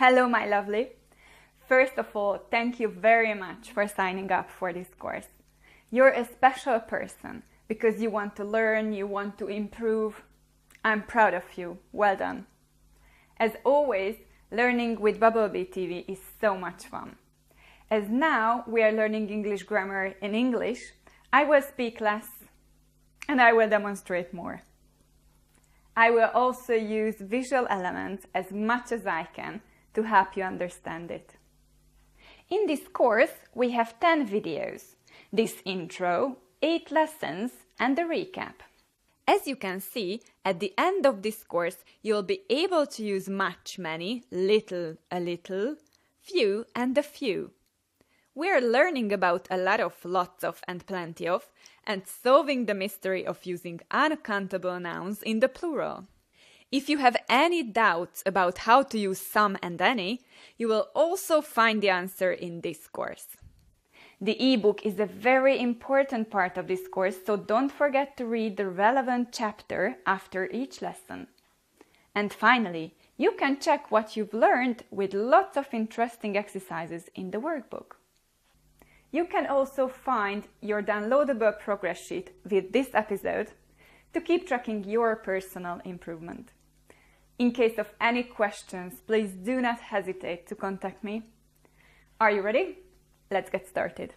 Hello, my lovely. First of all, thank you very much for signing up for this course. You're a special person because you want to learn, you want to improve. I'm proud of you. Well done. As always, learning with Bumblebee TV is so much fun. As now we are learning English grammar in English, I will speak less and I will demonstrate more. I will also use visual elements as much as I can to help you understand it. In this course, we have 10 videos, this intro, 8 lessons and a recap. As you can see, at the end of this course, you'll be able to use much, many, little, a little, few and a few. We're learning about a lot of, lots of and plenty of, and solving the mystery of using uncountable nouns in the plural. If you have any doubts about how to use some and any, you will also find the answer in this course. The ebook is a very important part of this course, so don't forget to read the relevant chapter after each lesson. And finally, you can check what you've learned with lots of interesting exercises in the workbook. You can also find your downloadable progress sheet with this episode to keep tracking your personal improvement. In case of any questions, please do not hesitate to contact me. Are you ready? Let's get started.